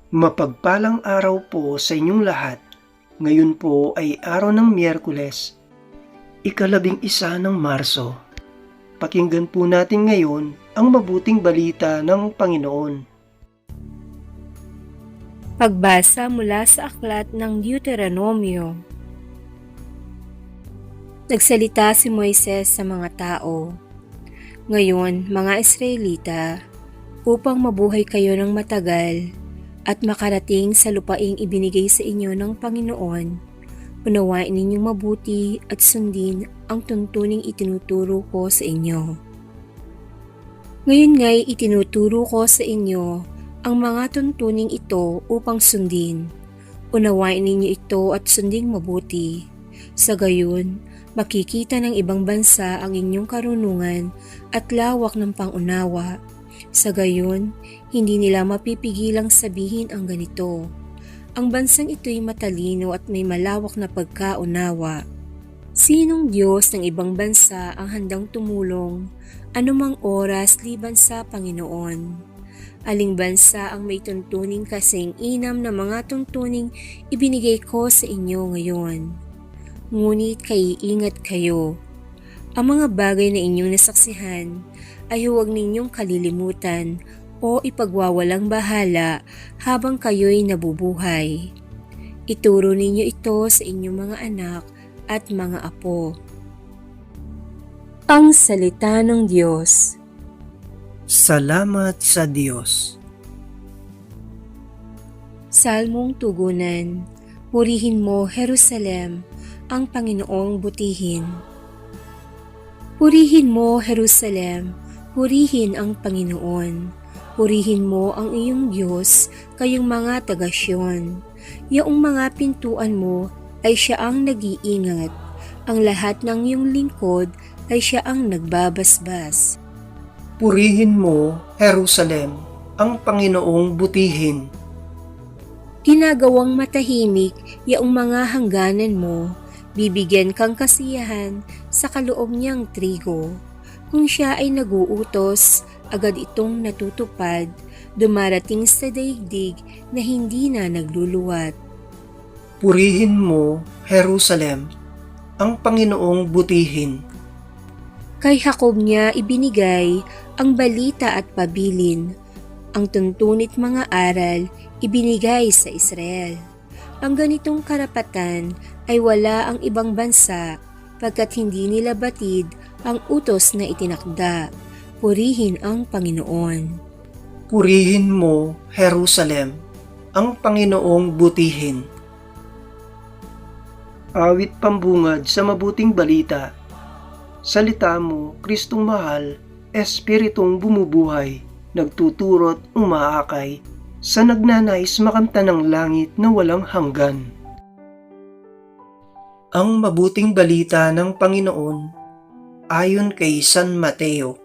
Mapagpalang araw po sa inyong lahat. Ngayon po ay araw ng Miyerkules, ika-11 ng Marso. Pakinggan po natin ngayon ang mabuting balita ng Panginoon. Pagbasa mula sa aklat ng Deuteronomio. Nagsalita si Moises sa mga tao, "Ngayon, mga Israelita, upang mabuhay kayo ng matagal at makarating sa lupaing ibinigay sa inyo ng Panginoon, unawain ninyong mabuti at sundin ang tuntuning itinuturo ko sa inyo. Ngayon nga'y itinuturo ko sa inyo ang mga tuntuning ito upang sundin. Unawain ninyo ito at sunding mabuti. Sa gayon, makikita ng ibang bansa ang inyong karunungan at lawak ng pangunawa. Sa gayon, hindi nila mapipigilang sabihin ang ganito, ang bansang ito'y matalino at may malawak na pagkaunawa. Sinong Diyos ng ibang bansa ang handang tumulong anumang oras liban sa Panginoon? Aling bansa ang may tuntuning kasing inam na mga tuntuning ibinigay ko sa inyo ngayon? Ngunit kaiingat kayo. Ang mga bagay na inyong nasaksihan ay huwag ninyong kalilimutan o ipagwawalang bahala habang kayo'y nabubuhay. Ituro ninyo ito sa inyong mga anak at mga apo." Ang Salita ng Diyos. Salamat sa Diyos. Salmong Tugunan. Purihin mo, Jerusalem, ang Panginoong butihin. Purihin mo, Jerusalem, purihin ang Panginoon. Purihin mo ang iyong Diyos, kayong mga taga-Syon. Yaong mga pintuan mo ay siya ang nag-iingat. Ang lahat ng iyong lingkod ay siya ang nagbabasbas. Purihin mo, Jerusalem, ang Panginoong butihin. Ginagawang matahimik yaong mga hangganan mo, bibigyan kang kasiyahan sa kaloob niyang trigo. Kung siya ay naguutos, agad itong natutupad, dumarating sa daigdig na hindi na nagluluwat. Purihin mo, Jerusalem, ang Panginoong butihin. Kay Jacob niya ibinigay ang balita at pabilin, ang tuntunit mga aral ibinigay sa Israel. Ang ganitong karapatan ay wala ang ibang bansa pagkat hindi nila batid ang utos na itinakda. Purihin ang Panginoon. Purihin mo, Jerusalem, ang Panginoong butihin. Awit pambungad sa mabuting balita. Salita mo, Kristong mahal, Espiritong bumubuhay, nagtuturot umaakay, sa nagnanais makamta ng langit na walang hanggan. Ang mabuting balita ng Panginoon ayon kay San Mateo.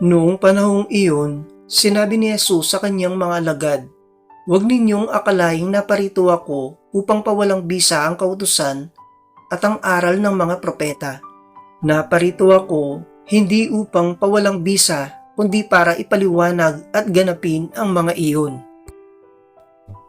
Noong panahong iyon, sinabi ni Jesus sa kanyang mga alagad, "Huwag ninyong akalaing naparito ako upang pawalang bisa ang kautusan at ang aral ng mga propeta. Naparito ako hindi upang pawalang bisa, kundi para ipaliwanag at ganapin ang mga iyon.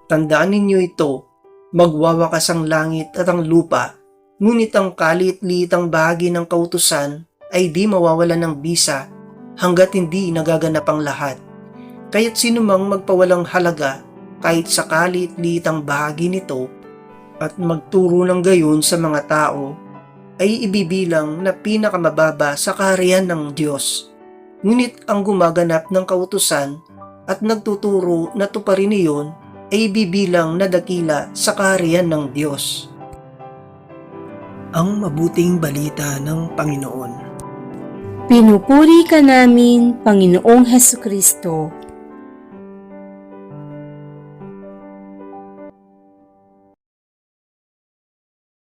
Tandaan ninyo ito, magwawakas ang langit at ang lupa, ngunit ang kalit-litang bahagi ng kautusan ay di mawawalan ng bisa hanggat hindi nagaganap ang lahat. Kaya't sinumang magpawalang halaga kahit sa kalit-litang bahagi nito at magturo ng gayon sa mga tao ay ibibilang na pinakamababa sa kaharian ng Diyos. Ngunit ang gumaganap ng kautusan at nagtuturo na tuparin iyon ay ibibilang na dakila sa kaharian ng Diyos." Ang mabuting balita ng Panginoon. Pinupuri ka namin, Panginoong Hesukristo.